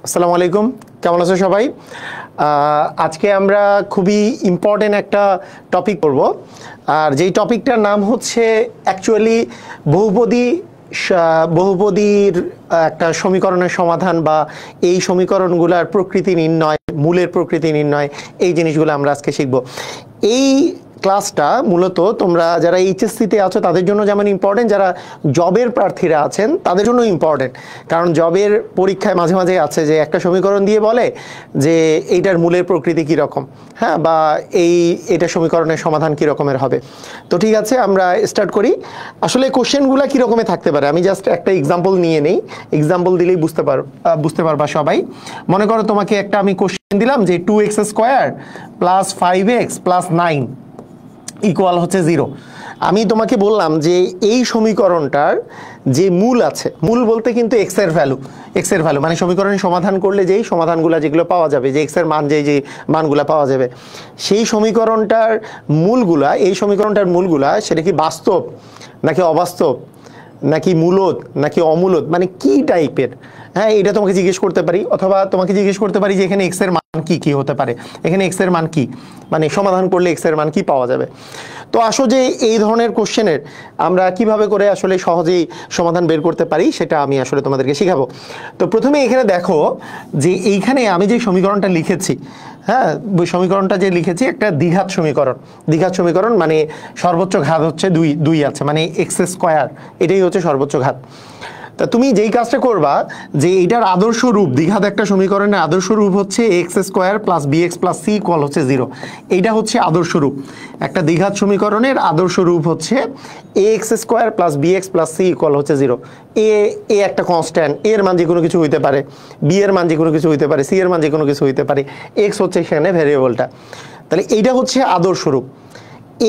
আসসালামু আলাইকুম, কেমন আছো সবাই? আজকে আমরা খুবই ইম্পর্টেন্ট একটা টপিক করব, আর যেই টপিকটার নাম হচ্ছে অ্যাকচুয়ালি বহুপদীর একটা সমীকরণের সমাধান বা এই সমীকরণগুলোর প্রকৃতি নির্ণয়, মূলের প্রকৃতি নির্ণয়, এই জিনিসগুলো আমরা আজকে শিখব। এই ক্লাসটা মূলত তোমরা যারা এইচএসসিতে আছো তাদের জন্য যেমন ইম্পর্টেন্ট, যারা জবের প্রার্থীরা আছেন তাদের জন্য ইম্পর্টেন্ট। কারণ জবের পরীক্ষায় মাঝে মাঝে আছে যে একটা সমীকরণ দিয়ে বলে যে এইটার মূলের প্রকৃতি কীরকম, হ্যাঁ, বা এটা সমীকরণের সমাধান কী রকমের হবে। তো ঠিক আছে, আমরা স্টার্ট করি। আসলে কোশ্চেনগুলো কী রকমের থাকতে পারে আমি জাস্ট একটা এক্সাম্পল নিয়ে নেই, এক্সাম্পল দিলেই বুঝতে পারবা সবাই। মনে করো তোমাকে একটা আমি কোশ্চেন দিলাম যে 2x² + 5x + 9 ইকুয়াল হচ্ছে 0। আমি তোমাকে বললাম যে এই সমীকরণটার যে মূল আছে, মূল বলতে কিন্তু এক্সের ভ্যালু মানে সমীকরণের সমাধান করলে যেই সমাধানগুলো যেগুলো পাওয়া যাবে, যে এক্সের মান যে মানগুলো পাওয়া যাবে, সেই সমীকরণটার মূলগুলা, এই সমীকরণটার মূলগুলা সেটা কি বাস্তব নাকি অবাস্তব, নাকি মূলদ নাকি অমূলদ, মানে কি টাইপের, হ্যাঁ, এটা তোমাকে জিজ্ঞেস করতে পারি। অথবা তোমাকে জিজ্ঞেস করতে পারি যে এখানে এক্স এর মান কি হতে পারে, এখানে এক্স এর মান কি, মানে সমাধান করলে এক্স এর মান কি পাওয়া যাবে। তো আসো যে এই ধরনের কোশ্চেনের আমরা কিভাবে করে আসলে সহজেই সমাধান বের করতে পারি সেটা আমি আসলে তোমাদেরকে শেখাবো। তো প্রথমে এখানে দেখো যে এইখানে আমি যে সমীকরণটা লিখেছি, হ্যাঁ, ওই সমীকরণটা যে লিখেছি একটা দ্বিঘাত সমীকরণ মানে সর্বোচ্চ ঘাত হচ্ছে দুই আছে, মানে x², এটাই হচ্ছে সর্বোচ্চ ঘাত। তা তুমি যেই কাজটা করবা যে এটার আদর্শ রূপ, দ্বিঘাত একটা সমীকরণের আদর্শ রূপ হচ্ছে x² + bx + c ইকুয়াল হচ্ছে 0। এইটা হচ্ছে আদর্শ রূপ। একটা দ্বিঘাত সমীকরণের আদর্শ রূপ হচ্ছে ax² + bx + c ইকুয়াল হচ্ছে 0। এ একটা কনস্ট্যান্ট, এর মান যে কোনো কিছু হইতে পারে, বি এর মান যে কোনো কিছু হইতে পারে, সি এর মান যে কোনো কিছু হইতে পারে, এক্স হচ্ছে সেখানে ভ্যারিয়েবলটা। তাহলে এইটা হচ্ছে আদর্শ রূপ।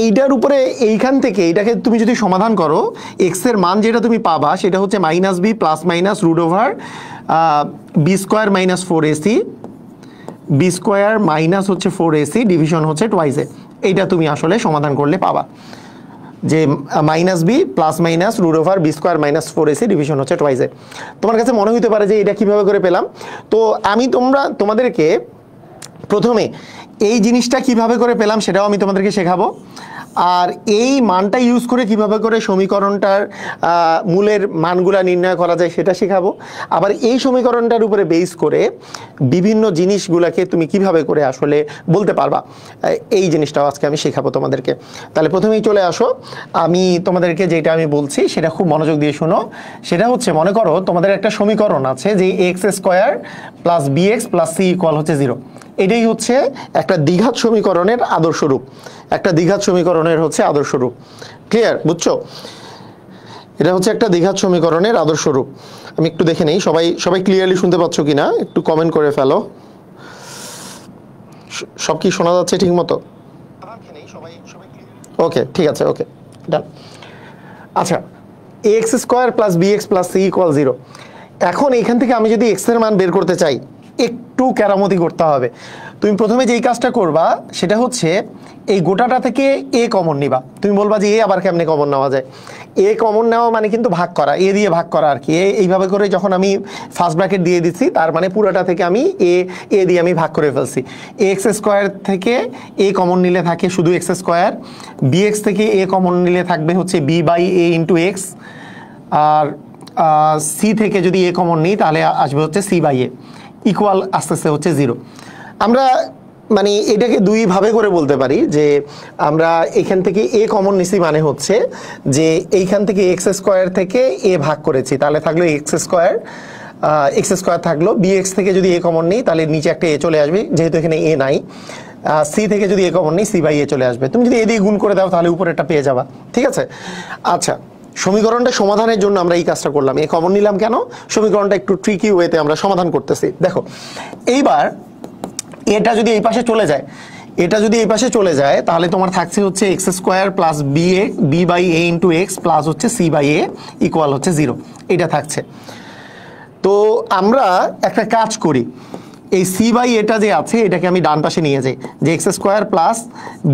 এইটার উপরে এইখান থেকে এইটাকে তুমি যদি সমাধান করো, এক্স এর মান যেটা তুমি পাবা সেটা হচ্ছে -b ± √b² - 4ac, b² minus হচ্ছে 4ac, ডিভিশন হচ্ছে টুয়াইস এ। এইটা তুমি আসলে সমাধান করলে পাবা যে -b ± √b² - 4ac, ডিভিশন হচ্ছে টুয়াইস এ। তোমার কাছে মনে হতে পারে যে এটা কিভাবে করে পেলাম। তো আমি তোমাদেরকে প্রথমে এই জিনিসটা কিভাবে করে পেলাম সেটাও আমি তোমাদেরকে শেখাবো, আর এই মানটা ইউজ করে কিভাবে করে সমীকরণটার মূলের মানগুলা নির্ণয় করা যায় সেটা শেখাবো। আবার এই সমীকরণটার উপরে বেস করে বিভিন্ন জিনিসগুলোকে তুমি কিভাবে করে আসলে বলতে পারবা, এই জিনিসটাও আজকে আমি শেখাবো তোমাদেরকে। তাহলে প্রথমেই চলে আসো, আমি তোমাদেরকে যেটা আমি বলছি সেটা খুব মনোযোগ দিয়ে শোনো। সেটা হচ্ছে, মনে করো তোমাদের একটা সমীকরণ আছে যে x² + bx + c ইকুয়াল হচ্ছে 0। এটাই হচ্ছে একটা দ্বিঘাত সমীকরণের আদর্শ রূপ, একটা দ্বিঘাত সমীকরণের হচ্ছে আদর্শ রূপ। ক্লিয়ার, বুঝছো? এটা হচ্ছে একটা দ্বিঘাত সমীকরণের আদর্শ রূপ। আমি একটু দেখে নেই সবাই ক্লিয়ারলি শুনতে পাচ্ছ কিনা, একটু কমেন্ট করে ফেলো। সব কি শোনা যাচ্ছে ঠিক মতো? ওকে, ঠিক আছে, ওকে, ডান। আচ্ছা, ax² + bx + c ইকুয়াল 0। এখন এইখান থেকে আমি যদি x এর মান বের করতে চাই, একটু কেরামতি করতে হবে। তুমি প্রথমে যেই কাজটা করবা সেটা হচ্ছে এই গোটাটা থেকে এ কমন নিবা। তুমি বলবা যে এ আবার কেমনে কমন নেওয়া যায়। এ কমন নেওয়া মানে কিন্তু ভাগ করা, এ দিয়ে ভাগ করা আর কি। এইভাবে করে যখন আমি ফার্স্ট ব্র্যাকেট দিয়ে দিচ্ছি, তার মানে পুরোটা থেকে আমি এ দিয়ে আমি ভাগ করে ফেলছি। x² থেকে এ কমন নিলে থাকে শুধু x², bx থেকে এ কমন নিলে থাকবে হচ্ছে b/a × x, আর সি থেকে যদি এ কমন নিই তাহলে আসবে হচ্ছে c/a ইকুয়াল আস্তে আস্তে হচ্ছে 0। আমরা মানে এটাকে দুইভাবে করে বলতে পারি যে আমরা এখান থেকে এ কমন নিছি, মানে হচ্ছে যে এইখান থেকে x² থেকে এ ভাগ করেছি, তাহলে থাকলো x² থাকলো। bx থেকে যদি এ কমন নিই তাহলে নিচে একটা এ চলে আসবে, যেহেতু এখানে এ নাই। সি থেকে যদি এ কমন নিই c/a চলে আসবে। তুমি যদি এ দিয়ে গুণ করে দাও তাহলে উপরে একটা পেয়ে যাবা, ঠিক আছে? আচ্ছা, সমীকরণটা সমাধানের জন্য আমরা এই কাজটা করলাম। এ কমন নিলাম কেন? সমীকরণটা একটু ট্রিকি ওয়েতে আমরা সমাধান করতেছি। দেখো, এইবার এটা যদি এই পাশে চলে যায়, তাহলে তোমার থাকছে হচ্ছে x² + b/a × x প্লাস হচ্ছে c/a ইকুয়াল হচ্ছে 0। এটা থাকছে। তো আমরা একটা কাজ করি, এই c/a যে আছে এটাকে আমি ডান পাশে নিয়ে যাই, যে x² +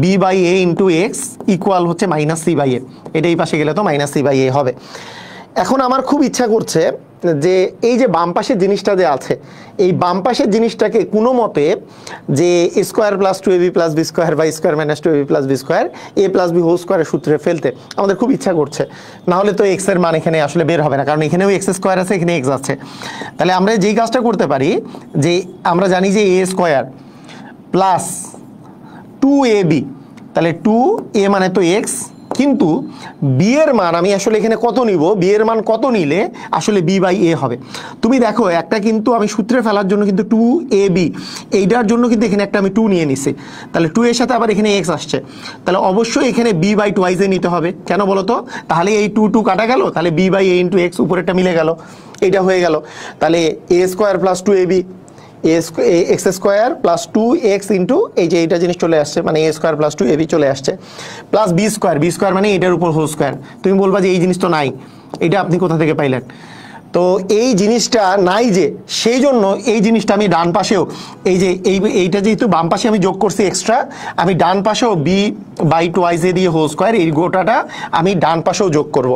b/a × x ইকুয়াল হচ্ছে -c/a। এটা এই পাশে গেলে তো -c/a হবে। এখন আমার খুব ইচ্ছা করছে যে এই যে বাম পাশের জিনিসটা যে আছে, এই বাম পাশের জিনিসটাকে কোনো মতে যে square plus 2ab plus b square বা square minus 2ab plus b square a plus b whole স্কোয়ারের সূত্রে ফেলতে আমাদের খুব ইচ্ছা করছে। নাহলে তো এক্স এর মান এখানে আসলে বের হবে না, কারণ এখানেও এক্স স্কোয়ার আছে, এখানে এক্স আছে। তাহলে আমরা যেই কাজটা করতে পারি যে আমরা জানি যে এ স্কোয়ার প্লাস 2ab, তাহলে 2a মানে তো এক্স, কিন্তু বি এর মান আমি আসলে এখানে কত নিব, বি এর মান কত নিলে আসলে বি বাই এ হবে। তুমি দেখো একটা কিন্তু আমি সূত্রে ফেলার জন্য কিন্তু 2ab এইটার জন্য কিন্তু এখানে একটা আমি 2 নিয়ে নিছি, তাহলে 2 এর সাথে আবার এখানে এক্স আসছে, তাহলে অবশ্যই এখানে বি বাই টুয়াইজ এ নিতে হবে। কেন বলো তো? তাহলে এই 2 কাটা গেল, তাহলে b by a into x উপরেরটা মিলে গেল, এইটা হয়ে গেল। তাহলে a square plus 2ab x square plus 2x into এই যে এইটা জিনিস চলে আসছে, মানে এ স্কোয়ার প্লাস 2ab চলে আসছে, প্লাস বি স্কোয়ার মানে এটার উপর হোল স্কোয়ার। তুমি বলবা যে এই জিনিস তো নাই, এটা আপনি কোথা থেকে পাইলেন? তো এই জিনিসটা নাই যে, সেই জন্য এই জিনিসটা আমি ডান পাশেও এই যে এইটা যেহেতু বাম পাশে আমি যোগ করছি এক্সট্রা, আমি ডান পাশেও বি বাই টুয়াইজ এ দিয়ে হোল স্কোয়ার এই গোটাটা আমি ডান পাশেও যোগ করব,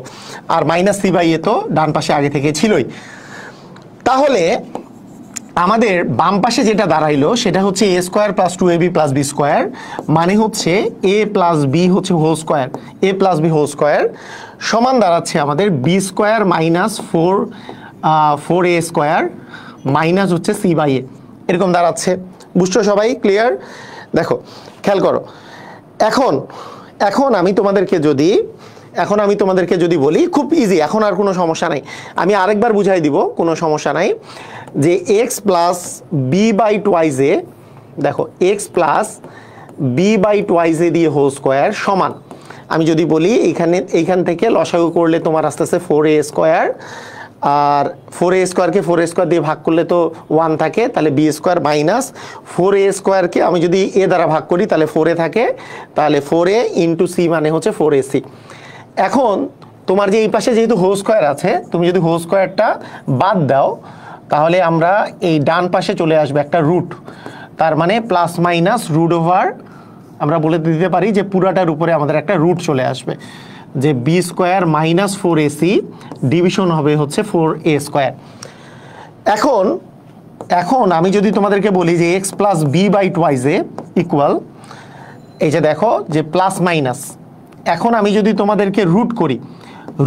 আর মাইনাস সি বাই এ তো ডান পাশে আগে থেকে ছিলই। তাহলে আমাদের বাম পাশে যেটা দাঁড়াইলো সেটা হচ্ছে a square plus 2ab plus b square, মানে হচ্ছে এ প্লাস বি হচ্ছে whole square, a plus b whole square সমান দাঁড়াচ্ছে আমাদের b square minus 4a square minus হচ্ছে সি বাই এ, এরকম দাঁড়াচ্ছে। বুঝছো সবাই? ক্লিয়ার? দেখো খেয়াল করো, এখন আমি তোমাদেরকে যদি বলি, খুব ইজি, এখন আর কোনো সমস্যা নাই, আমি আরেকবার বুঝাই দিব, কোনো সমস্যা নাই, যে x plus b by twice a, দেখো x plus b by twice a দিয়ে হোল স্কোয়ার সমান, আমি যদি বলি এইখান থেকে লসাগু করলে তোমার আস্তে আস্তে 4a স্কোয়ার, আর 4a স্কোয়ারকে 4a স্কোয়ার দিয়ে ভাগ করলে তো 1 থাকে, তাহলে বি স্কোয়ার মাইনাস 4a স্কোয়ারকে আমি যদি এ দ্বারা ভাগ করি তাহলে 4a থাকে, তাহলে 4a ইন্টু সি মানে হচ্ছে 4ac। এখন তোমার যে এই পাশে যেহেতু হোল স্কোয়ার আছে, তুমি যদি হোল স্কোয়ারটা বাদ দাও তাহলে আমরা এই ডান পাশে চলে আসবে একটা রুট, তার মানে প্লাস মাইনাস রুট ওভার, আমরা বলে দিতে পারি যে পুরাটার উপরে আমাদের একটা রুট চলে আসবে, যে b square minus 4ac division হবে হচ্ছে 4a স্কোয়ার। এখন আমি যদি তোমাদেরকে বলি যে x plus b by twice a equal, এই যে দেখো যে প্লাস মাইনাস, এখন আমি যদি তোমাদেরকে রুট করি,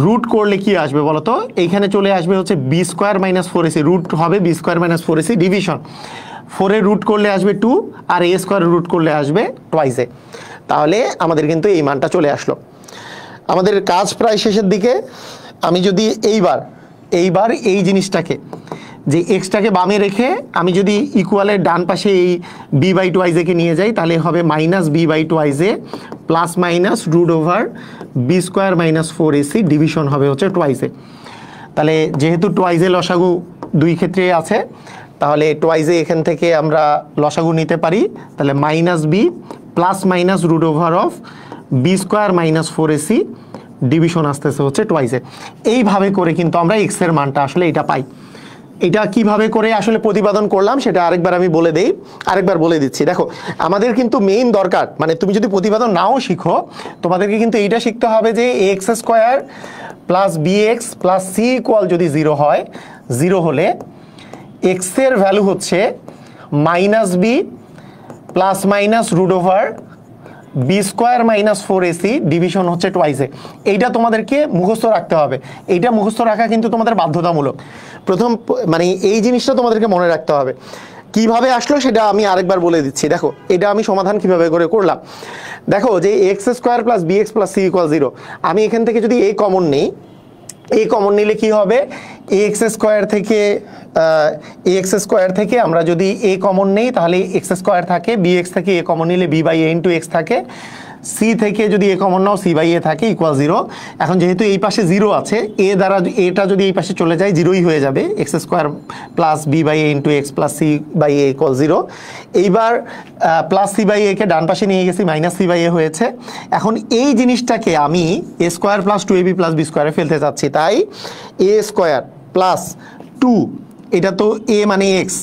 রুট করলে কি আসবে বলো তো? এইখানে চলে আসবে হচ্ছে b square minus 4ac, root হবে b square minus 4ac division, 4 root করলে আসবে 2, আর এ স্কোয়ার রুট করলে আসবে টুয়াইজ এ। তাহলে আমাদের কিন্তু এই মানটা চলে আসলো। আমাদের কাজ প্রায় শেষের দিকে। আমি যদি এইবার এই জিনিসটাকে, যে এক্সটাকে বামে রেখে আমি যদি ইকুয়ালের ডান পাশে এই বি বাই টুয়াইজ একে নিয়ে যাই, তাহলে হবে minus b by twice a plus minus root over b square minus 4ac division হবে হচ্ছে টুয়াইজ এ। তাহলে যেহেতু টুয়াইজ এ লসাগু দুই ক্ষেত্রে আছে, তাহলে টুয়াইজ এ এখান থেকে আমরা লসাগু নিতে পারি, তাহলে minus b plus minus root over of b square minus 4ac division আসতেছে হচ্ছে টুয়াইজ এ। এইভাবে করে কিন্তু আমরা এক্স এর মানটা আসলে এটা পাই। এটা কিভাবে করে আসলে প্রতিপাদন করলাম সেটা আরেকবার আমি বলে দিচ্ছি। দেখো আমাদের কিন্তু মেইন দরকার, মানে তুমি যদি প্রতিপাদন নাও শিখো, তোমাদেরকে কিন্তু এইটা শিখতে হবে যে x square plus b x plus c equal যদি 0 হয়, 0 হলে এক্স এর ভ্যালু হচ্ছে minus b plus minus root over b square minus 4ac division হচ্ছে টুয়াইজ এ। এইটা তোমাদেরকে মুখস্থ রাখতে হবে, এইটা মুখস্থ রাখা কিন্তু তোমাদের বাধ্যতামূলক। মানে এই জিনিসটা তোমাদেরকে মনে রাখতে হবে। কিভাবে আসলো সেটা আমি আরেকবার বলে দিচ্ছি। দেখো এটা আমি সমাধান কিভাবে করে করলাম। দেখো যে x square plus b x plus c equal 0, আমি এখান থেকে যদি এই কমন নিই, এই কমন নিলে কি হবে, এক্স স্কোয়ার থেকে আমরা যদি এ কমন নেই তাহলে এক্স স্কোয়ার থাকে, বি এক্স থেকে এ কমন নিলে b by a into x থাকে, সি থেকে যদি এ কমন নাও সি বাই এ থাকে ইকুয়াল 0। এখন যেহেতু এই পাশে 0 আছে, এ দ্বারা এটা যদি এই পাশে চলে যায় 0ই হয়ে যাবে, x square plus b by a into x plus c by a equal 0। এইবার প্লাস সি বাই একে ডান পাশে নিয়ে গেছি, মাইনাস সি বাই এ হয়েছে। এখন এই জিনিসটাকে আমি a square plus 2ab plus b স্কোয়ারে ফেলতে চাচ্ছি, তাই এ স্কোয়ার প্লাস 2, এটা তো এ মানে এক্স,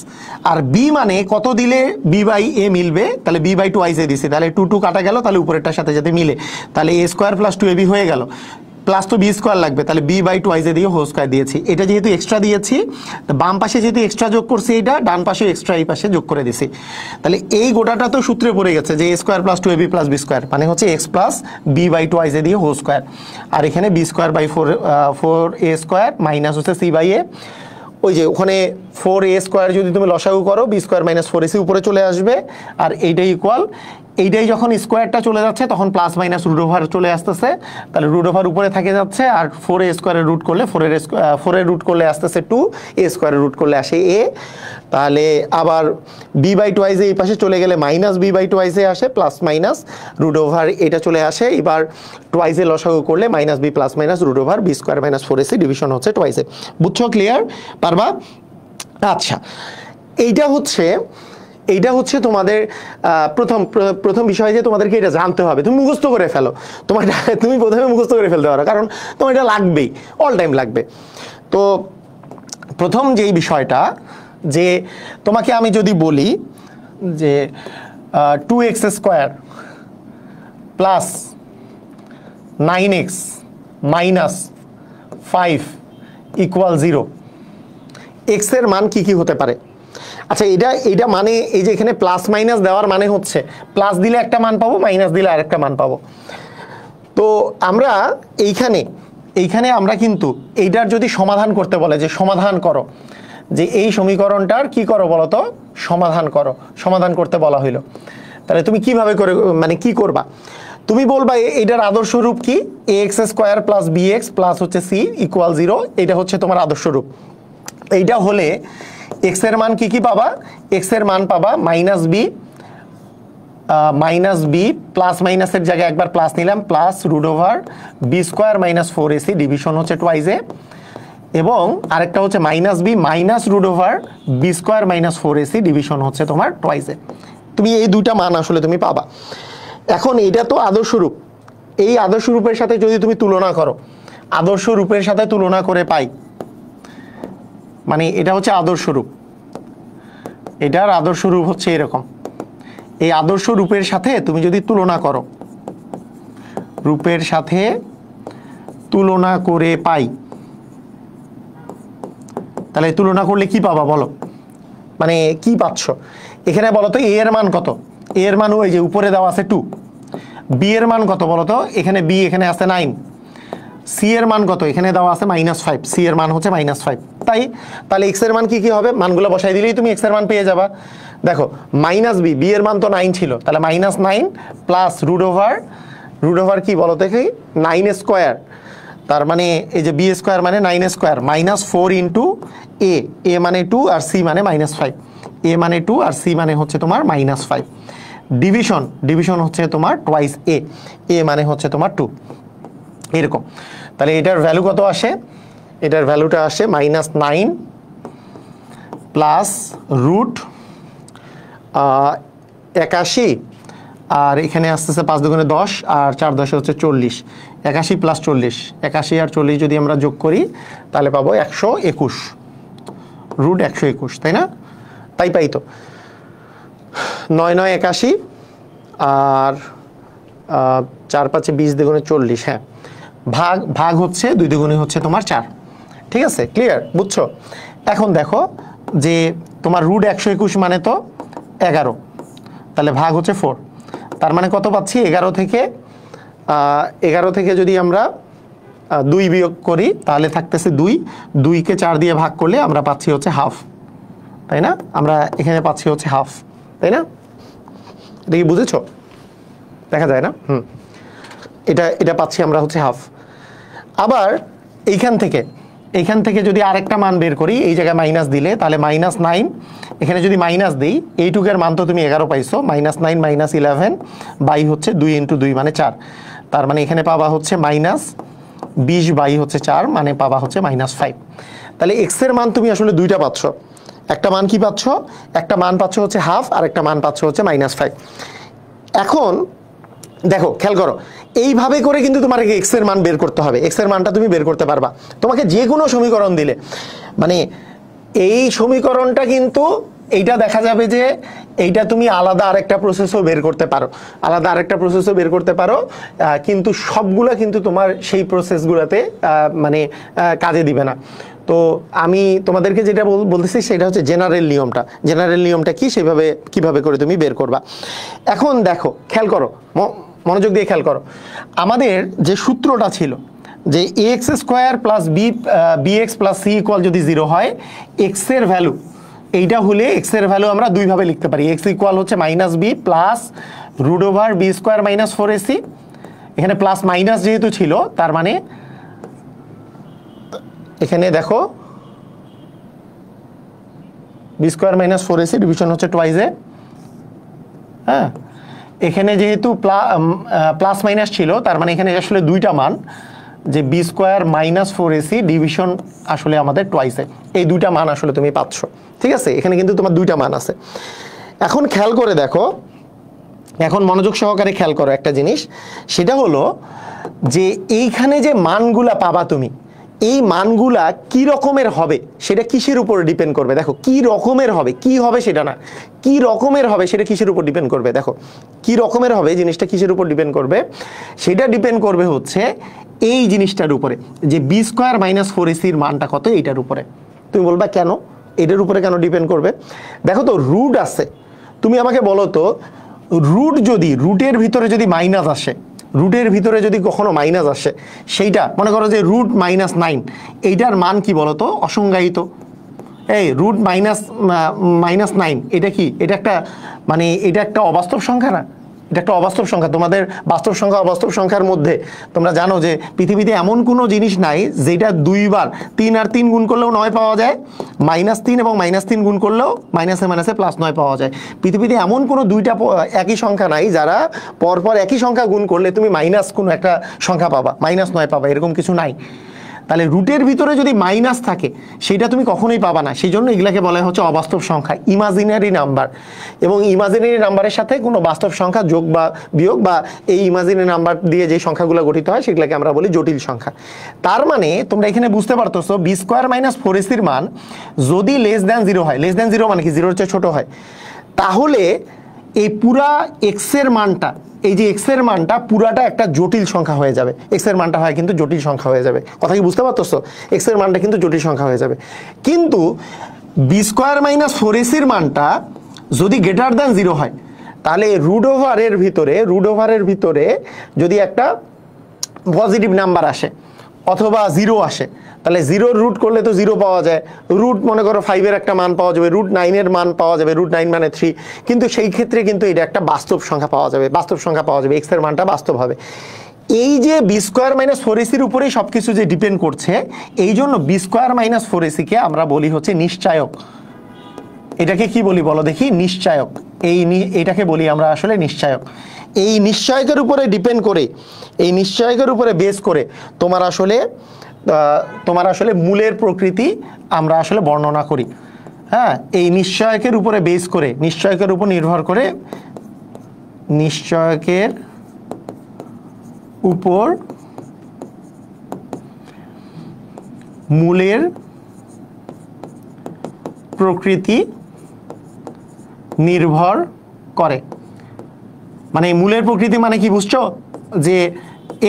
আর বি মানে কত দিলে বি বাই এ মিলবে, তাহলে বি বাই টুয়াইজ এ দিছে, তাহলে 2 কাটা গেল, তাহলে উপরেরটার সাথে সাথে মিলে, তাহলে এ স্কোয়ার প্লাস 2ab হয়ে গেল, প্লাস তো বি স্কোয়ার লাগবে, তাহলে বি বাই টুয়াইজে দিয়ে হোল স্কোয়ার দিয়েছি। এটা যেহেতু এক্সট্রা দিয়েছি, বাম পাশে যেহেতু এক্সট্রা যোগ করছি, এটা ডান পাশে এক্সট্রা এই পাশে যোগ করে দিছি। তাহলে এই গোটাটা তো সূত্রে পড়ে গেছে যে a square plus 2ab plus b square মানে হচ্ছে এক্স প্লাস বি বাই টুয়াইজে দিয়ে হোল স্কোয়ার। আর এখানে b square by 4a square minus হচ্ছে সি বাই এ। ওই যে ওখানে 4a স্কোয়ার যদি তুমি লসাগু করো, বি স্কোয়ার মাইনাস 4ac উপরে চলে আসবে, আর এইটাই ইকুয়াল। এইটাই যখন স্কোয়ারটা চলে যাচ্ছে তখন প্লাস মাইনাস রুট ওভার চলে আসতেছে, তাহলে রুট ওভার উপরে থাকে যাচ্ছে, আর 4a স্কোয়ারের রুট করলে 4 রুট করলে আসতেছে 2, a স্কোয়ারের রুট করলে আসে a। তাহলে আবার বি বাই টুয়াইজে এই পাশে চলে গেলে মাইনাস বি বাই টুয়াইজে আসে, প্লাস মাইনাস রুট ওভার এটা চলে আসে। এবার টুয়াইজে লসাগু করলে minus b plus minus root over b square minus 4ac division হচ্ছে টুয়াইজে। বুঝছো? ক্লিয়ার? পারবা? আচ্ছা, এইটা হচ্ছে তোমাদের প্রথম বিষয় যে তোমাদেরকে এটা জানতে হবে। তুমি মুখস্থ করে ফেলো, তুমি প্রথমে মুখস্থ করে ফেলতে পারো, কারণ তোমার এটা লাগবেই, অল টাইম লাগবে। তো প্রথম যেই বিষয়টা, যে তোমাকে আমি যদি বলি যে 2x square plus 9x minus 5 equal 0, x এর মান কি কি হতে পারে? আচ্ছা, এটা মানে এই যে এখানে প্লাস মাইনাস দেওয়ার মানে হচ্ছে প্লাস দিলে একটা মান পাবো, মাইনাস দিলে আরেকটা মান পাবো। তো আমরা এইখানে আমরা কিন্তু এইটার যদি সমাধান করতে বলে, যে সমাধান করো, যে এই সমীকরণটার কি করো বলো তো, সমাধান করতে বলা হইলো, তাহলে তুমি কিভাবে করে মানে কি করবা? তুমি বলবা এটার আদর্শ রূপ কি, ax square plus bx plus হচ্ছে c ইকুয়াল 0, এটা হচ্ছে তোমার আদর্শ রূপ। এইটা হলে এক্স এর মান কি কি পাবা? এক্স এর মান পাবা মাইনাস বি প্লাস মাইনাসের জায়গায় একবার প্লাস নিলাম, plus root over b square minus 4ac division হচ্ছে টুয়াইজে, এবং আরেকটা হচ্ছে minus b minus root over b square minus 4ac division হচ্ছে তোমার টুয়াইজে। তুমি এই দুইটা মান আসলে তুমি পাবা। এখন এইটা তো আদর্শ রূপ, এই আদর্শ রূপের সাথে যদি তুমি তুলনা করো, আদর্শ রূপের সাথে তুলনা করে পাই, মানে এটা হচ্ছে আদর্শ রূপ, এটার আদর্শ রূপ হচ্ছে এরকম। এই আদর্শ রূপের সাথে তুমি যদি তুলনা করো, রূপের সাথে তুলনা করে পাই, তাহলে তুলনা করলে কি পাবা বলো? মানে কি পাচ্ছ এখানে বলো তো? এ এর মান কত? এ এর মান ওই যে উপরে দেওয়া আছে 2। বি এর মান কত বলো তো? এখানে বি, এখানে আছে 9। সি এর মান কত? এখানে দেওয়া আছে -5, সি এর মান হচ্ছে -5। তাহলে এক্স এর মান কি কি হবে? মানগুলো বসাই দিলেই তুমি এক্স এর মান পেয়ে যাবা। দেখো মাইনাস বি এর মান তো 9 ছিল, তাহলে -9 প্লাস রুট ওভার কি বলো দেখি 9 স্কোয়ার, তার মানে এই যে বি স্কোয়ার মানে 9 স্কোয়ার মাইনাস 4 ইন্টু এ মানে 2 আর সি মানে -5, এ মানে 2 আর সি মানে হচ্ছে তোমার -5। ডিভিশন হচ্ছে তোমার টুয়াইস এ মানে হচ্ছে তোমার 2, এরকম। তাহলে এটার ভ্যালু কত আসে? এটার ভ্যালুটা আসে -9 প্লাস রুট 81, আর এখানে আসতেছে 5 দুগুণে 10 আর 4 10 হচ্ছে 40। 81 প্লাস 40, 81 আর 40 যদি আমরা যোগ করি তাহলে পাবো 121, রুট 121, তাই না? তাই পাই তো। 9 9 81 আর 4 5 20 দুগুণে 40। হ্যাঁ, ভাগ হচ্ছে 2 দুগুণে হচ্ছে তোমার 4। ঠিক আছে, ক্লিয়ার? বুঝছো? এখন দেখো যে তোমার রুট 121 মানে তো 11, তাহলে ভাগ হচ্ছে 4, তার মানে কত পাচ্ছি? 11 থেকে যদি আমরা 2 বিয়োগ করি তাহলে থাকতেছে 2কে 4 দিয়ে ভাগ করলে আমরা পাচ্ছি হচ্ছে হাফ, তাই না? আমরা এখানে পাচ্ছি হচ্ছে হাফ, তাই না? এটা কি বুঝেছ? দেখা যায় না? এটা পাচ্ছি আমরা হচ্ছে হাফ। আবার এইখান থেকে যদি আরেকটা মান বের করি, এই জায়গায় মাইনাস দিলে তাহলে -9, এখানে যদি মাইনাস দিই, এইটুকের মান তো তুমি 11 পাইছো, -9 -11 বাই হচ্ছে 2 ইন্টু 2 মানে 4, তার মানে এখানে পাবা হচ্ছে -20 বাই হচ্ছে 4 মানে পাবা হচ্ছে -5। তাহলে এক্স এর মান তুমি আসলে দুইটা পাচ্ছ। একটা মান কি পাচ্ছ? একটা মান পাচ্ছ হচ্ছে হাফ, আর একটা মান পাচ্ছ হচ্ছে -5। এখন দেখো, খেয়াল করো, এইভাবে করে কিন্তু তোমার এক্স এর মান বের করতে হবে। এক্স এর মানটা তুমি বের করতে পারবা। তোমাকে যে কোনো সমীকরণ দিলে, মানে এই সমীকরণটা কিন্তু এইটা দেখা যাবে যে এইটা তুমি আলাদা আরেকটা প্রসেসও বের করতে পারো, আলাদা আরেকটা প্রসেসও বের করতে পারো, কিন্তু সবগুলা কিন্তু তোমার সেই প্রসেসগুলোতে মানে কাজে দিবে না। তো আমি তোমাদেরকে যেটা বলতেছি সেটা হচ্ছে জেনারেল নিয়মটা। জেনারেল নিয়মটা কি, সেভাবে কিভাবে করে তুমি বের করবা। এখন দেখো, খেয়াল করো, মনোযোগ দিয়ে খেয়াল করো, আমাদের যে সূত্রটা ছিল যে ax square plus bx plus c equal যদি 0 হয়, x এর ভ্যালু এইটা হলে x এর ভ্যালু আমরা দুইভাবে লিখতে পারি। x ইকুয়াল হচ্ছে minus b plus root over b square minus 4ac। এখানে প্লাস মাইনাস যেহেতু ছিল, তার মানে এখানে দেখো b square minus 4ac division হচ্ছে টুয়াইস এ। হ্যাঁ, এখানে যেহেতু প্লাস মাইনাস ছিল, তার মানে এখানে আসলে দুইটা মান, যে b square minus 4ac division আসলে আমাদের টুয়াইসে, এই দুইটা মান আসলে তুমি পাচ্ছ। ঠিক আছে, এখানে কিন্তু তোমার দুইটা মান আছে। এখন খেয়াল করে দেখো, এখন মনোযোগ সহকারে খেয়াল করো একটা জিনিস, সেটা হলো যে এইখানে যে মানগুলা পাবা তুমি, এই মানগুলা কি রকমের হবে সেটা কিসের উপর ডিপেন্ড করবে। দেখো, কি রকমের হবে, কি হবে সেটা না, কি রকমের হবে সেটা কিসের উপর ডিপেন্ড করবে। দেখো, কি রকমের হবে জিনিসটা কিসের উপর ডিপেন্ড করবে, সেটা ডিপেন্ড করবে হচ্ছে এই জিনিসটার উপরে, যে বি স্কোয়ার মাইনাস 4ac-র মানটা কত, এইটার উপরে। তুমি বলবা কেন, এটার উপরে কেন ডিপেন্ড করবে? দেখো তো, রুট আছে, তুমি আমাকে বলো তো, রুট যদি রুটের ভিতরে যদি মাইনাস আসে, রুটের ভিতরে যদি কখনো মাইনাস আসে, সেইটা মনে করো যে রুট -9, এইটার মান কি বলো তো? অসংজ্ঞায়িত। এই রুট -9 এটা কি? এটা একটা মানে এটা একটা অবাস্তব সংখ্যা না? এটা একটা অবাস্তব সংখ্যা। তোমাদের বাস্তব সংখ্যা অবাস্তব সংখ্যার মধ্যে তোমরা জানো যে পৃথিবীতে এমন কোনো জিনিস নাই যেটা দুইবার 3 আর 3 গুণ করলেও 9 পাওয়া যায়, -3 এবং -3 গুণ করলেও মাইনাসে মাইনাসে +9 পাওয়া যায়। পৃথিবীতে এমন কোনো দুইটা একই সংখ্যা নাই যারা পরপর একই সংখ্যা গুণ করলে তুমি মাইনাস কোনো একটা সংখ্যা পাবা, -9 পাবা, এরকম কিছু নাই। তাহলে রুটের ভিতরে যদি মাইনাস থাকে সেটা তুমি কখনোই পাবা না। সেই জন্য এগুলাকে বলা হচ্ছে অবাস্তব সংখ্যা, ইমাজিনারি নাম্বার। এবং ইমাজিনারি নাম্বারের সাথে কোনো বাস্তব সংখ্যা যোগ বা বিয়োগ বা এই ইমাজিনারি নাম্বার দিয়ে যে সংখ্যাগুলো গঠিত হয় সেগুলোকে আমরা বলি জটিল সংখ্যা। তার মানে তোমরা এখানে বুঝতে পারতেছো, বি স্কোয়ার মাইনাস 4ac-র মান যদি লেস দ্যান 0 হয়, লেস দ্যান 0 মানে কি 0-র চেয়ে ছোট হয়, তাহলে এই পুরা এক্সের মানটা, এই যে এক্স এর মানটা পুরাটা একটা জটিল সংখ্যা হয়ে যাবে। এক্স এর মানটা হয় কিন্তু জটিল সংখ্যা হয়ে যাবে। কথা কি বুঝতে পারতেছো? এক্স এর মানটা কিন্তু জটিল সংখ্যা হয়ে যাবে। কিন্তু বি স্কোয়ার মাইনাস 4ac-র মানটা যদি গ্রেটার দ্যান 0 হয়, তাহলে রুট ওভারের ভিতরে যদি একটা পজিটিভ নাম্বার আসে অথবা 0 আসে, তাহলে 0-র রুট করলে তো 0 পাওয়া যায়। রুট মনে করো 5-এর একটা মান পাওয়া যাবে, রুট 9-এর মান পাওয়া যাবে, রুট 9 মানে 3। কিন্তু সেই ক্ষেত্রে কিন্তু এটা একটা বাস্তব সংখ্যা পাওয়া যাবে, বাস্তব সংখ্যা পাওয়া যাবে, এক্স এর মানটা বাস্তব হবে। এই যে বি স্কোয়ার মাইনাস 4ac-র উপরেই সবকিছু যে ডিপেন্ড করছে, এই জন্য বি স্কোয়ার মাইনাস 4ac-কে আমরা বলি হচ্ছে নিশ্চায়ক। এটাকে কি বলি বলো দেখি? নিশ্চায়ক। এটাকে বলি আমরা আসলে নিশ্চায়ক। এই নিশ্চয়কের উপরে ডিপেন্ড করে, এই নিশ্চয়কের উপরে বেস করে তোমার আসলে মূলের প্রকৃতি আমরা আসলে বর্ণনা করি। হ্যাঁ, এই নিশ্চয়কের উপরে বেস করে, নিশ্চয়কের উপর নির্ভর করে, নিশ্চয়কের উপর মূলের প্রকৃতি নির্ভর করে। মানে মূলের প্রকৃতি মানে কি বুঝছো? যে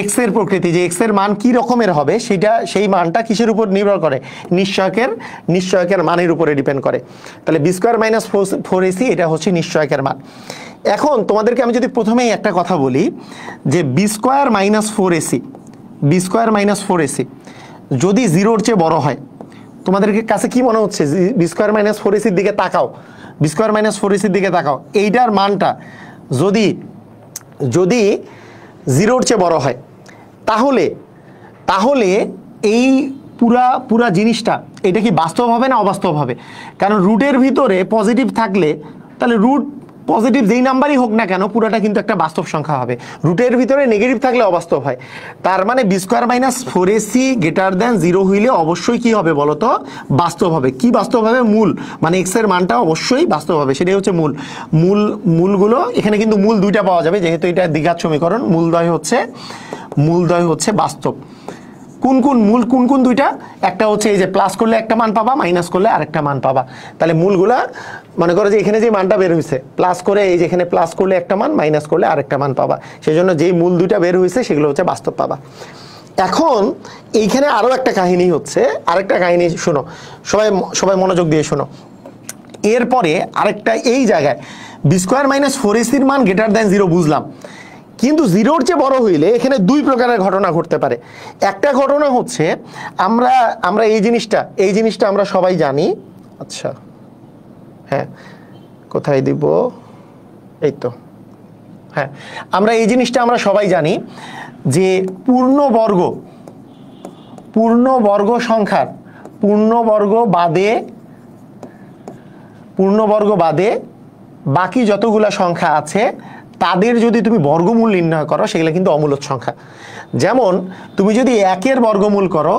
এক্স এর প্রকৃতি, যে এক্স এর মান কি রকমের হবে সেটা, সেই মানটা কিসের উপর নির্ভর করে? নিশ্চয়কের মানের উপরে ডিপেন্ড করে। তাহলে বি স্কোয়ার মাইনাস 4ac এটা হচ্ছে নিশ্চয়কের মান। এখন তোমাদেরকে আমি যদি প্রথমেই একটা কথা বলি যে বি স্কোয়ার মাইনাস 4ac যদি 0-র চেয়ে বড় হয়, তোমাদেরকে কাছে কি মনে হচ্ছে? বি স্কোয়ার মাইনাস 4ac-র দিকে তাকাও, বি স্কোয়ার মাইনাস 4ac-র দিকে তাকাও। এইটার মানটা যদি 0-র চেয়ে বড় হয়, তাহলে এই পুরা জিনিসটা এটা কি বাস্তব হবে না অবাস্তব হবে? কারণ রুটের ভিতরে পজিটিভ থাকলে, তাহলে রুট পজিটিভ যেই নাম্বারই হোক না কেন, পুরাটা কিন্তু একটা বাস্তব সংখ্যা হবে। রুটের ভিতরে নেগেটিভ থাকলে অবাস্তব হয়। তার মানে b square minus 4ac greater than 0 হইলে অবশ্যই কি হবে বলতো? বাস্তব হবে। কি বাস্তব হবে? মূল, মানে এক্স এর মানটা অবশ্যই বাস্তব হবে, সেটাই হচ্ছে মূলগুলো। এখানে কিন্তু মূল দুইটা পাওয়া যাবে, যেহেতু এটা দ্বিঘাত সমীকরণ, মূলদ্বয় হচ্ছে বাস্তব। কোন কোন মূল কোন কোন দুইটা, একটা হচ্ছে এই যে প্লাস করলে একটা মান পাবা, মাইনাস করলে আরেকটা মান পাবা। তাহলে মূলগুলা মনে করো যে এখানে যে মানটা বের হয়েছে প্লাস করে, এই যে এখানে প্লাস করলে একটা মান, মাইনাস করলে আরেকটা মান পাবা, সেই জন্য যেই মূল দুইটা বের হয়েছে সেগুলো হচ্ছে বাস্তব পাবা। এখন এইখানে আরো একটা কাহিনী হচ্ছে, আরেকটা কাহিনী শোনো, সবাই সবাই মনোযোগ দিয়ে শোনো। এরপরে আরেকটা, এই জায়গায় বি স্কোয়ার মাইনাস 4ac-র মান গ্রেটার দ্যান 0 বুঝলাম, কিন্তু 0-র চেয়ে বড় হইলে এখানে দুই প্রকারের ঘটনা ঘটতে পারে। একটা ঘটনা হচ্ছে আমরা এই জিনিসটা আমরা সবাই জানি। আচ্ছা হ্যাঁ, কোথায় দিব, এই তো, হ্যাঁ, আমরা এই জিনিসটা আমরা সবাই জানি যে পূর্ণবর্গ সংখ্যার পূর্ণবর্গ বাদে বাকি যতগুলা সংখ্যা আছে তাদের যদি তুমি বর্গমূল নির্ণয় করো সেগুলো কিন্তু অমূলদ সংখ্যা। যেমন তুমি যদি 1-এর বর্গমূল করো,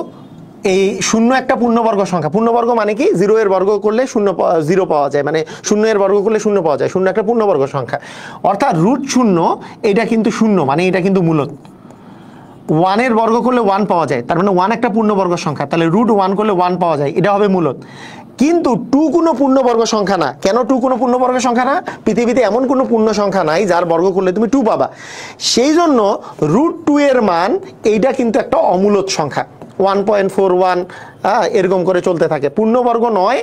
এই 0 একটা পূর্ণবর্গ সংখ্যা, পূর্ণবর্গ মানে কি 0-এর বর্গ করলে 0 পাওয়া যায়, মানে 0-এর বর্গ করলে 0 পাওয়া যায়, 0 একটা পূর্ণবর্গ সংখ্যা, অর্থাৎ √0 এটা কিন্তু 0, মানে এটা কিন্তু মূলদ। 1-এর বর্গ করলে 1 পাওয়া যায়, তার মানে 1 একটা পূর্ণবর্গ সংখ্যা, তাহলে √1 করলে 1 পাওয়া যায়, এটা হবে মূলদ। কিন্তু 2 কোনো পূর্ণবর্গ সংখ্যা না। কেন 2 কোনো পূর্ণবর্গ সংখ্যা না? পৃথিবীতে এমন কোনো পূর্ণ সংখ্যা নাই যার বর্গ করলে তুমি 2 পাবা, সেই জন্য √2 এর মান এইটা কিন্তু একটা অমূলদ সংখ্যা, 1.41 এরকম করে চলতে থাকে। পূর্ণবর্গ নয়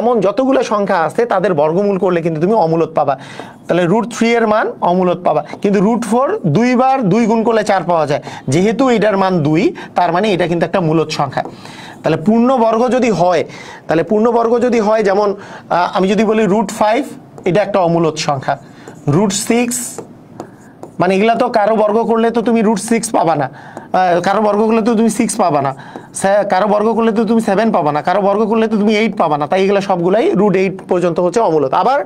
এমন যতগুলো সংখ্যা আছে তাদের বর্গমূল করলে কিন্তু তুমি অমূলদ পাবা। তাহলে √3 এর মান অমূলদ পাবা, কিন্তু √4 দুইবার 2 গুণ করলে 4 পাওয়া যায়, যেহেতু এটার মান 2 তার মানে এটা কিন্তু একটা মূলদ সংখ্যা। তাহলে পূর্ণবর্গ যদি হয় যেমন আমি যদি বলি √5 এটা একটা অমূলদ সংখ্যা, √6 মানে এগুলা তো কারো বর্গ করলে তো তুমি √6 পাবা না, কারো বর্গ করলে তো তুমি 6 পাবা না, কারো বর্গ করলে তো তুমি 7 পাবা না, কারো বর্গ করলে তো তুমি 8 পাবা না, তাই এগুলো সবগুলাই √8 পর্যন্ত হচ্ছে অমূলদ। আবার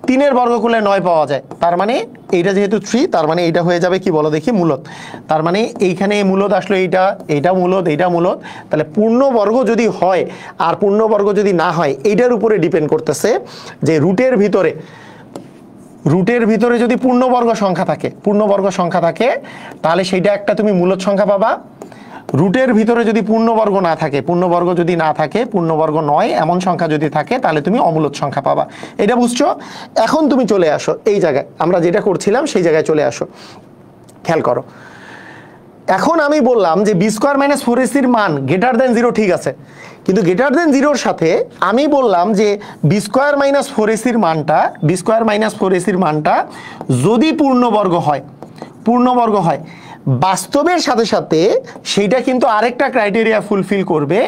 3-এর বর্গ করলে 9 পাওয়া যায়, তার মানে এইটা যেহেতু 3 তার মানে এইটা হয়ে যাবে কি বলো দেখি মূলদ। তার মানে এইখানে মূলদ আসলো, এইটা মূলদ। তাহলে পূর্ণবর্গ যদি হয় আর পূর্ণবর্গ যদি না হয় এইটার উপরে ডিপেন্ড করতেছে যে রুটের ভিতরে যদি পূর্ণবর্গ সংখ্যা থাকে তাহলে সেইটা একটা তুমি মূলদ সংখ্যা পাবা। রুটের ভিতরে যদি পূর্ণবর্গ যদি না থাকে পূর্ণবর্গ নয় এমন সংখ্যা যদি থাকে তাহলে তুমি অমূলদ সংখ্যা পাবা। এটা বুঝছো? এখন তুমি চলে আসো এই জায়গায়, আমরা যেটা করছিলাম সেই জায়গায় চলে আসো, খেয়াল করো। এখন আমি বললাম যে বি স্কোয়ার মাইনাস 4ac-র মান গ্রেটার দ্যান 0, ঠিক আছে, কিন্তু গ্রেটার দ্যান 0-র সাথে আমি বললাম যে বি স্কোয়ার মাইনাস 4ac-র মানটা যদি পূর্ণবর্গ হয় বাস্তবের সাথে সাথে সেইটা কিন্তু আরেকটা ক্রাইটেরিয়া ফুলফিল করবে।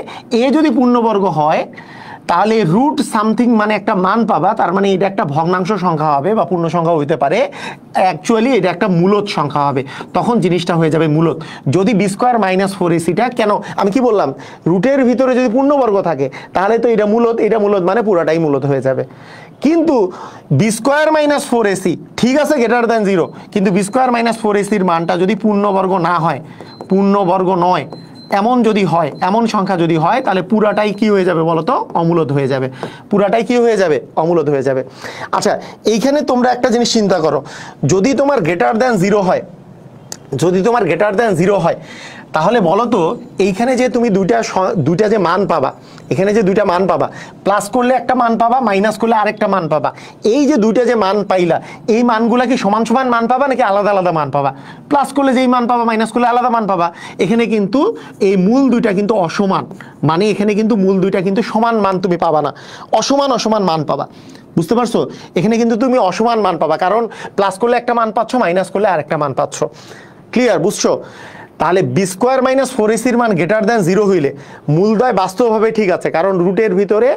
এ যদি পূর্ণবর্গ হয় তাহলে রুট সামথিং মানে একটা মান পাবা, তার মানে এটা একটা ভগ্নাংশ সংখ্যা হবে বা পূর্ণ সংখ্যা হইতে পারে, অ্যাকচুয়ালি এটা একটা মূলদ সংখ্যা হবে, তখন জিনিসটা হয়ে যাবে মূলদ। যদি বি স্কোয়ার মাইনাস 4ac-টা, কেন আমি কি বললাম, রুটের ভিতরে যদি পূর্ণবর্গ থাকে তাহলে তো এটা মূলদ মানে পুরোটাই মূলদ হয়ে যাবে। কিন্তু বি স্কোয়ার মাইনাস 4ac ঠিক আছে গ্রেটার দ্যান 0, কিন্তু বি স্কোয়ার মাইনাস 4ac-র মানটা যদি পূর্ণবর্গ না হয়, পূর্ণবর্গ নয় এমন যদি হয়, এমন সংখ্যা যদি হয় তাহলে পুরাটাই কি হয়ে যাবে বলো তো? অমূলদ হয়ে যাবে। পুরাটাই কি হয়ে যাবে? অমূলদ হয়ে যাবে। আচ্ছা, এইখানে তোমরা একটা জিনিস চিন্তা করো, যদি তোমার গ্রেটার দ্যান 0 হয় তাহলে বলো তো এইখানে যে তুমি দুইটা যে মান পাবা, এখানে যে দুইটা মান পাবা, প্লাস করলে একটা মান পাবা, মাইনাস করলে আরেকটা মান পাবা, এই যে দুইটা যে মান পাইলা এই মানগুলা কি সমান সমান মান পাবা নাকি আলাদা আলাদা মান পাবা? প্লাস করলে যেই মান পাবা মাইনাস করলে আলাদা মান পাবা। এখানে কিন্তু এই মূল দুইটা কিন্তু অসমান, মানে এখানে কিন্তু মূল দুইটা কিন্তু সমান মান তুমি পাবা না, অসমান মান পাবা। বুঝতে পারছো? এখানে কিন্তু তুমি অসমান মান পাবা, কারণ প্লাস করলে একটা মান পাচ্ছ, মাইনাস করলে আরেকটা মান পাচ্ছ। ক্লিয়ার? বুঝছো? তাহলে বি স্কোয়ার মাইনাস 4ac-র মান গ্রেটার দ্যান 0 হইলে মূলদ্বয় বাস্তব হবে, ঠিক আছে, কারণ রুটের ভিতরে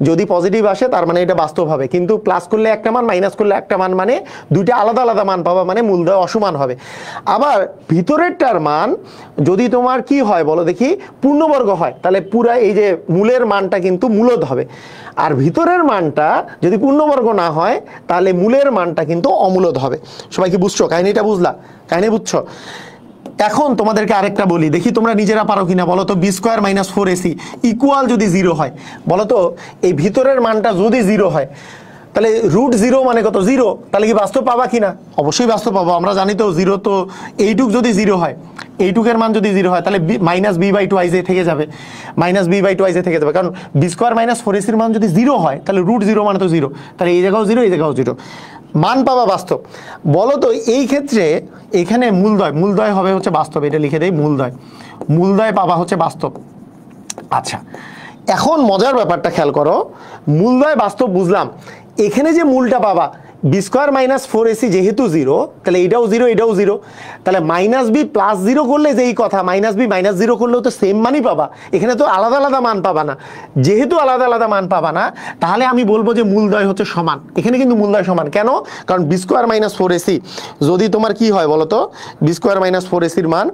যদি পজিটিভ আসে তার মানে এটা বাস্তব হবে, কিন্তু প্লাস করলে একটা মান, মাইনাস করলে একটা মান, মানে দুইটা আলাদা আলাদা মান পাবা, মানে মূলদ্বয় অসমান হবে। আবার ভিতরেরটার মান যদি তোমার কি হয় বলো দেখি, পূর্ণবর্গ হয়, তাহলে পুরা এই যে মূলের মানটা কিন্তু মূলদ হবে। আর ভিতরের মানটা যদি পূর্ণবর্গ না হয় তাহলে মূলের মানটা কিন্তু অমূলদ হবে। সবাই কি বুঝছো? কাহিনীটা বুঝলা? কাহিনী বুঝছো? এখন তোমাদেরকে আরেকটা বলি, দেখি তোমরা নিজেরা পারো কিনা বলো তো। B square minus 4ac equal যদি 0 হয়, বলো তো এই ভিতরের মানটা যদি 0 হয়, তাহলে রুট জিরো মানে কত? জিরো। তাহলে কি বাস্তব পাবা কিনা? অবশ্যই বাস্তব পাবো। আমরা জানি তো জিরো তো এইটুক যদি জিরো হয়, এইটুকের মান যদি জিরো হয় তাহলে minus b by twice থেকে যাবে, minus b by twice থেকে যাবে, কারণ বি স্কোয়ার মাইনাস ফোর এসির মান যদি জিরো হয় তাহলে রুট জিরো মানে তো জিরো, তাহলে এই জায়গাও জিরো, এই জায়গাও জিরো, মান পাবা বাস্তব। বলো তো এই ক্ষেত্রে এখানে মূলদয়, মূলদয় হবে হচ্ছে বাস্তব, এটা লিখে দেই মূলদয়, মূলদয় পাবা হচ্ছে বাস্তব। আচ্ছা, এখন মজার ব্যাপারটা খেয়াল করো, মূলদয় বাস্তব বুঝলাম, এখানে যে মূলটা পাবা b square minus four ac যেহেতু জিরো, তাহলে এটাও জিরো, এটাও জিরো, তাহলে মাইনাস বি প্লাস জিরো করলে যেই কথা, মাইনাস বি মাইনাস জিরো করলেও তো সেম মানই পাবা, এখানে তো আলাদা আলাদা মান পাবা না। যেহেতু আলাদা আলাদা মান পাবা না, তাহলে আমি বলবো যে মূলদয় হচ্ছে সমান। এখানে কিন্তু মূলদয় সমান কেন? কারণ b square minus four ac যদি তোমার কি হয় বলো তো, বি স্কোয়ার মাইনাস ফোর এসির মান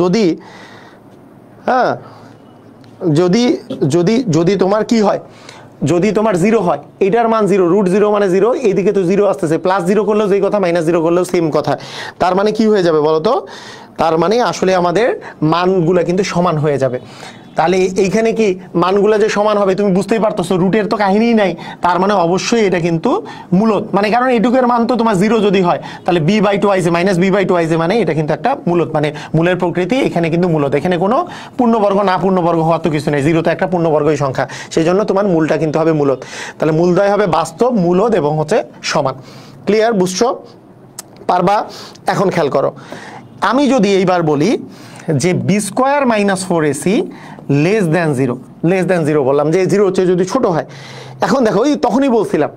যদি, হ্যাঁ, যদি যদি যদি তোমার কি হয়, যদি তোমার জিরো হয়, এটার মান জিরো, রুট জিরো মানে জিরো, এইদিকে তো জিরো আসতেছে, প্লাস জিরো করলেও যেই কথা, মাইনাস জিরো করলেও সেম কথা। তার মানে কি হয়ে যাবে বলতো? তার মানে আসলে আমাদের মানগুলা কিন্তু সমান হয়ে যাবে। তাহলে এইখানে কি মানগুলা যে সমান হবে তুমি বুঝতেই পারতেছো, রুটের তো কাহিনীই নাই, তার মানে অবশ্যই এটা কিন্তু মূলত, মানে কারণ এটুকের মান তো তোমার জিরো যদি হয় তাহলে বি বাই টু আইজে মাইনাস বি বাই টু আইজে মানে এটা কিন্তু একটা মূলত, মানে মূলের প্রকৃতি এখানে কিন্তু মূলত, এখানে কোনো পূর্ণবর্গ না পূর্ণবর্গ হওয়ার তো কিছু নেই, জিরো তো একটা পূর্ণবর্গই সংখ্যা, সেই জন্য তোমার মূলটা কিন্তু হবে মূলত। তাহলে মূলদয় হবে বাস্তব, মূলত এবং হচ্ছে সমান। ক্লিয়ার? বুঝছো? পারবা? এখন খেয়াল করো, আমি যদি এইবার বলি যে b square minus four ac less than zero, less than zero বললাম যে জিরো হচ্ছে যদি ছোট হয়। এখন দেখো ওই তখনই বলছিলাম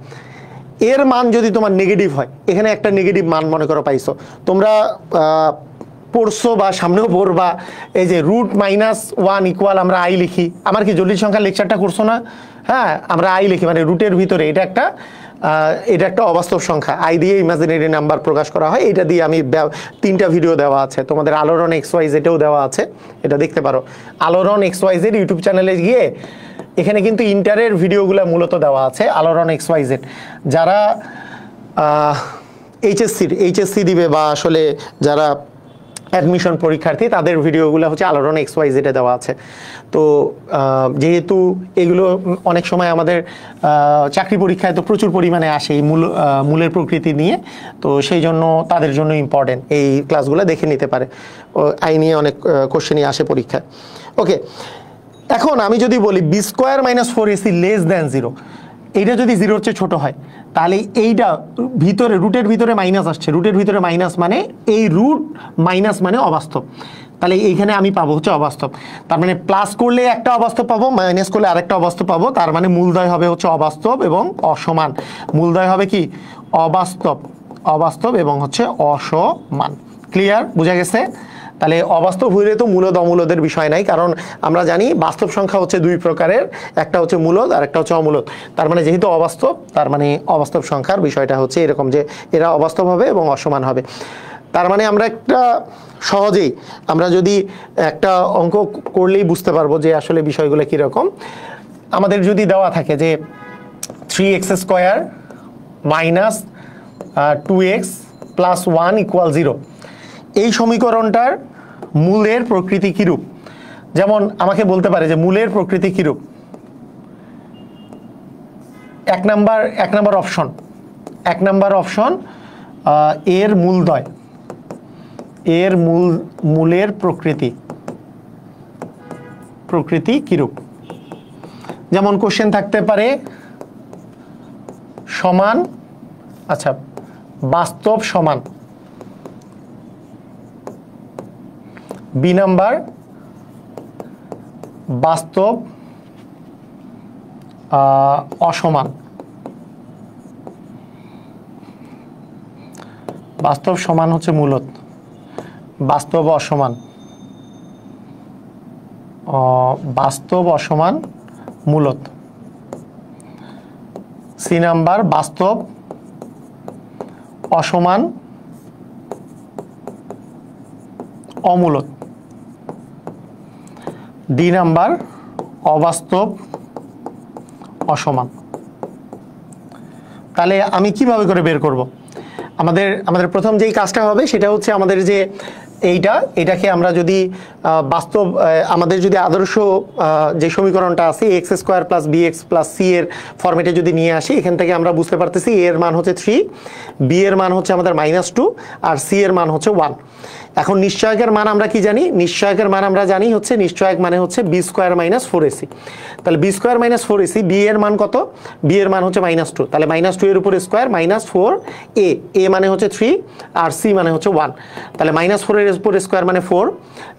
এর মান যদি তোমার নেগেটিভ হয়, এখানে একটা নেগেটিভ মান মনে করো পাইছো, তোমরা পড়ছো বা সামনেও পড়বা, এই যে রুট মাইনাস ওয়ান ইকুয়াল আমরা আই লিখি, আমার কি জটিল সংখ্যার লেকচারটা করছো না? হ্যাঁ, আমরা আই লিখি, মানে রুটের ভিতরে এটা একটা অবাস্তব সংখ্যা, আই দিয়ে ইমাজিনারি নাম্বার প্রকাশ করা হয়, এটা দিয়ে আমি 3টা ভিডিও দেওয়া আছে তোমাদের, আলোড়ন এক্স ওয়াই জেডেও দেওয়া আছে, এটা দেখতে পারো। আলোড়ন এক্স ওয়াই জেড ইউটিউব চ্যানেলে গিয়ে এখানে কিন্তু ইন্টারের ভিডিওগুলো মূলত দেওয়া আছে, আলোড়ন এক্স ওয়াই জেড। যারা এইচএসসি দিবে বা আসলে যারা অ্যাডমিশন পরীক্ষার্থী, তাদের ভিডিওগুলো হচ্ছে আলোড়ন এক্স ওয়াই জেডে দেওয়া আছে। তো যেহেতু এগুলো অনেক সময় আমাদের চাকরি পরীক্ষায় তো প্রচুর পরিমাণে আসে এই মূলের প্রকৃতি নিয়ে, তো সেই জন্য তাদের জন্য ইম্পর্টেন্ট, এই ক্লাসগুলো দেখে নিতে পারে, আই নিয়ে অনেক কোশ্চেনই আসে পরীক্ষায়। ওকে, এখন আমি যদি বলি b square minus four ac less than zero, এইটা যদি জিরোর চেয়ে ছোট হয়, তাহলে এইটা ভিতরে রুটের ভিতরে মাইনাস আসছে, রুটের ভিতরে মাইনাস মানে এই রুট মাইনাস মানে অবাস্তব, তাহলে এইখানে আমি পাবো হচ্ছে অবাস্তব। তার মানে প্লাস করলে একটা অবাস্তব পাবো, মাইনাস করলে আরেকটা অবাস্তব পাবো, তার মানে মূলদয় হবে হচ্ছে অবাস্তব এবং অসমান। মূলদয় হবে কি? অবাস্তব, অবাস্তব এবং হচ্ছে অসমান। ক্লিয়ার? বুঝা গেছে? তাহলে অবাস্তব হইলে তো মূলদ অমূলদের বিষয় নাই, কারণ আমরা জানি বাস্তব সংখ্যা হচ্ছে দুই প্রকারের, একটা হচ্ছে মূলদ আর একটা হচ্ছে অমূলদ। তার মানে যেহেতু অবাস্তব, তার মানে অবাস্তব সংখ্যার বিষয়টা হচ্ছে এরকম যে এরা অবাস্তব হবে এবং অসমান হবে। তার মানে আমরা একটা সহজেই আমরা যদি একটা অঙ্ক করলেই বুঝতে পারবো যে আসলে বিষয়গুলো কীরকম। আমাদের যদি দেওয়া থাকে যে 3x square minus 2x plus 1 equal 0, এই সমীকরণটার মূলের প্রকৃতি কিরূপ, যেমন আমাকে বলতে পারে যে মূলের প্রকৃতি কিরূপ। এক নাম্বার অপশন এর মূলদয়, এর মূলের প্রকৃতি কিরূপ। যেমন কোশ্চেন থাকতে পারে সমান, আচ্ছা বাস্তব সমান, বি নাম্বার বাস্তব অসমান, বাস্তব সমান হচ্ছে মূলত, বাস্তব অসমান, বাস্তব অসমান মূলত। সি নাম্বার বাস্তব অসমান অমূলত। ডি নাম্বার অবাস্তব অসমান। তাহলে আমি কিভাবে করে বের করব? আমাদের প্রথম যেই কাজটা হবে সেটা হচ্ছে আমাদের যে এটাকে আমরা যদি বাস্তব আমাদের যদি আদর্শ যে সমীকরণটা আছে x square plus b x plus c এর ফরম্যাটে যদি নিয়ে আসি, এখান থেকে আমরা বুঝতে পারতেছি এ এর মান হচ্ছে 3, বি এর মান হচ্ছে আমাদের -2 আর সি এর মান হচ্ছে 1। এখন নিশ্চয়কের মান আমরা কি জানি? নিশ্চয়কের মান আমরা জানি হচ্ছে নিশ্চয়ক মানে হচ্ছে বি স্কোয়ার মাইনাস 4ac। তাহলে B square minus 4ac, B এর মান কত? বি এর মান হচ্ছে -2, তাহলে -2 এর উপর স্কোয়ার -4a, এ মানে হচ্ছে 3 আর সি মানে হচ্ছে 1। তাহলে -4 এর উপর স্কোয়ার মানে 4,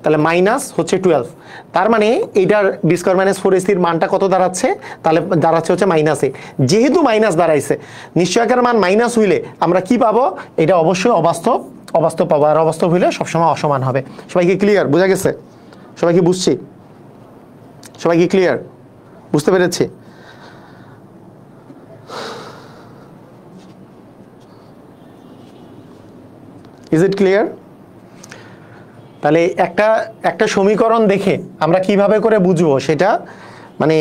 তাহলে মাইনাস হচ্ছে 12। তার মানে এইটার বি স্কোয়ার মাইনাস 4ac এর মানটা কত দাঁড়াচ্ছে? তাহলে দাঁড়াচ্ছে হচ্ছে -a। যেহেতু মাইনাস দাঁড়াইছে, নিশ্চয়কের মান মাইনাস হইলে আমরা কি পাবো? এটা অবশ্যই অবাস্তব পাবো, আর অবাস্তব হইলে সবসময় অসমান হবে। সবাইকে ক্লিয়ার? বোঝা গেছে? সবাই কি বুঝছি? সবাই কি ক্লিয়ার? বুঝতে পেরেছি? Is it clear? তাহলে একটা সমীকরণ দেখে আমরা কিভাবে করে বুঝবো সেটা, মানে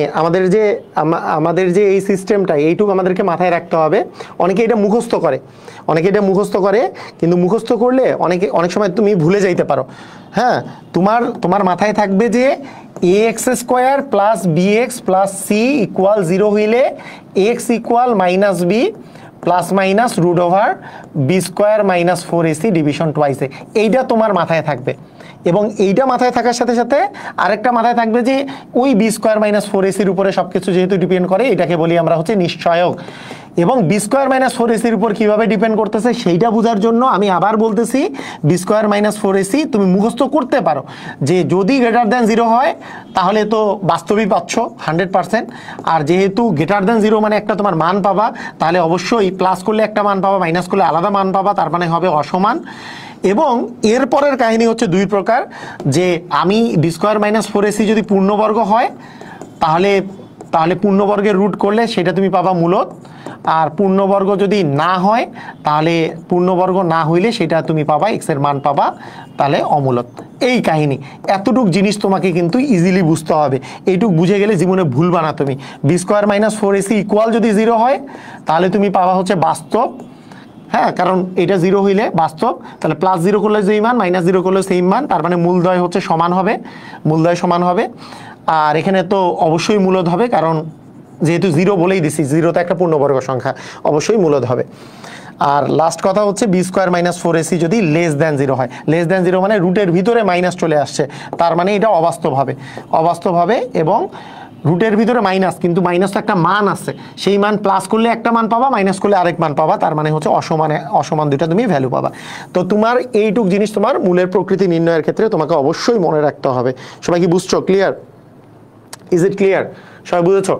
আমাদের যে এই সিস্টেমটা, এইটুকু আমাদেরকে মাথায় রাখতে হবে। অনেকে এটা মুখস্থ করে, কিন্তু মুখস্থ করলে অনেক সময় তুমি ভুলে যাইতে পারো। হ্যাঁ, তোমার মাথায় থাকবে যে a x square plus b x plus c equal 0 হইলে x equal -b plus minus root over b square minus 4ac division টুয়াইসে। এইটা তোমার মাথায় থাকবে, এবং এইটা মাথায় থাকার সাথে সাথে আরেকটা মাথায় থাকবে যে ওই বি স্কোয়ার মাইনাস 4ac-র উপরে সবকিছু যেহেতু ডিপেন্ড করে, এটাকে বলি আমরা হচ্ছে নিশ্চয়ক। এবং বি স্কোয়ার মাইনাস 4ac-র উপর কীভাবে ডিপেন্ড করতেছে সেইটা বোঝার জন্য আমি আবার বলতেছি, বি স্কোয়ার মাইনাস 4ac তুমি মুখস্থ করতে পারো যে যদি গ্রেটার দ্যান 0 হয় তাহলে তো বাস্তবিক পাচ্ছ 100%, আর যেহেতু গ্রেটার দ্যান 0 মানে একটা তোমার মান পাবা, তাহলে অবশ্যই প্লাস করলে একটা মান পাবা, মাইনাস করলে আলাদা মান পাবা, তার মানে হবে অসমান। এবং এরপরের কাহিনী হচ্ছে দুই প্রকার, যে আমি বি স্কোয়ার মাইনাস 4ac যদি পূর্ণবর্গ হয় তাহলে পূর্ণবর্গের রুট করলে সেটা তুমি পাবা মূলত, আর পূর্ণবর্গ যদি না হয় তাহলে পূর্ণবর্গ না হইলে সেটা তুমি পাবা এক্স এর মান পাবা, তাহলে অমূলত। এই কাহিনী, এতটুক জিনিস তোমাকে কিন্তু ইজিলি বুঝতে হবে। এইটুক বুঝে গেলে জীবনে ভুলবা না তুমি। B square minus 4ac equal যদি 0 হয় তাহলে তুমি পাবা হচ্ছে বাস্তব। হ্যাঁ, কারণ এটা 0 হইলে বাস্তব, তাহলে +0 করলে যেই মান, -0 করলে সেই মান, তার মানে মূলদ্বয় হচ্ছে সমান হবে। আর এখানে তো অবশ্যই মূলদ হবে, কারণ যেহেতু 0 বলেই দিছি, 0 তো একটা পূর্ণবর্গ সংখ্যা, অবশ্যই মূলদ হবে। আর লাস্ট কথা হচ্ছে বি স্কোয়ার মাইনাস 4ac যদি লেস দ্যান 0 হয়, লেস দ্যান 0 মানে রুটের ভিতরে মাইনাস চলে আসছে, তার মানে এটা অবাস্তব হবে। এবং রুটের ভিতরে মাইনাস, কিন্তু মাইনাস তো একটা মান আছে, সেই মান প্লাস করলে একটা মান পাবা, মাইনাস করলে আরেক মান পাবা, তার মানে হচ্ছে অসমান দুইটা তুমি ভ্যালু পাবা। তো তোমার এইটুক জিনিস তোমার মূলের প্রকৃতি নির্ণয়ের ক্ষেত্রে তোমাকে অবশ্যই মনে রাখতে হবে। সবাই কি বুঝছো? ক্লিয়ার? Is it clear? সবাই বুঝেছো?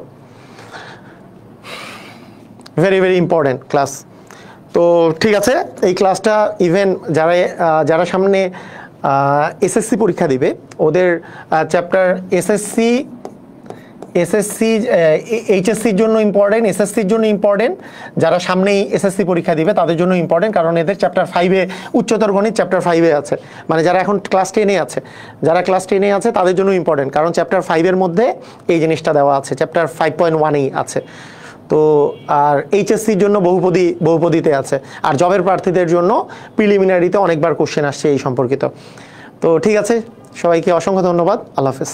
Very very important class. তো ঠিক আছে, এই ক্লাসটা ইভেন যারা সামনে এসএসসি পরীক্ষা দিবে, ওদের চ্যাপ্টার এসএসসি এইচএসসির জন্য ইম্পর্টেন্ট, এসএসসির জন্য ইম্পর্টেন্ট, যারা সামনেই এসএসসি পরীক্ষা দিবে তাদের জন্য ইম্পর্টেন্ট, কারণ এদের চ্যাপ্টার 5-এ উচ্চতর গণিত চ্যাপ্টার 5-এ আছে, মানে যারা এখন ক্লাস 10-এ আছে তাদের জন্য ইম্পর্টেন্ট, কারণ চ্যাপ্টার 5-এর মধ্যে এই জিনিসটা দেওয়া আছে, চ্যাপ্টার 5.1-এই আছে। তো আর এইচএসসির জন্য বহুপদীতে আছে, আর জবের প্রার্থীদের জন্য প্রিলিমিনারিতে অনেকবার কোশ্চেন আসছে এই সম্পর্কিত। তো ঠিক আছে, সবাইকে অসংখ্য ধন্যবাদ। আল্লাহ হাফেজ।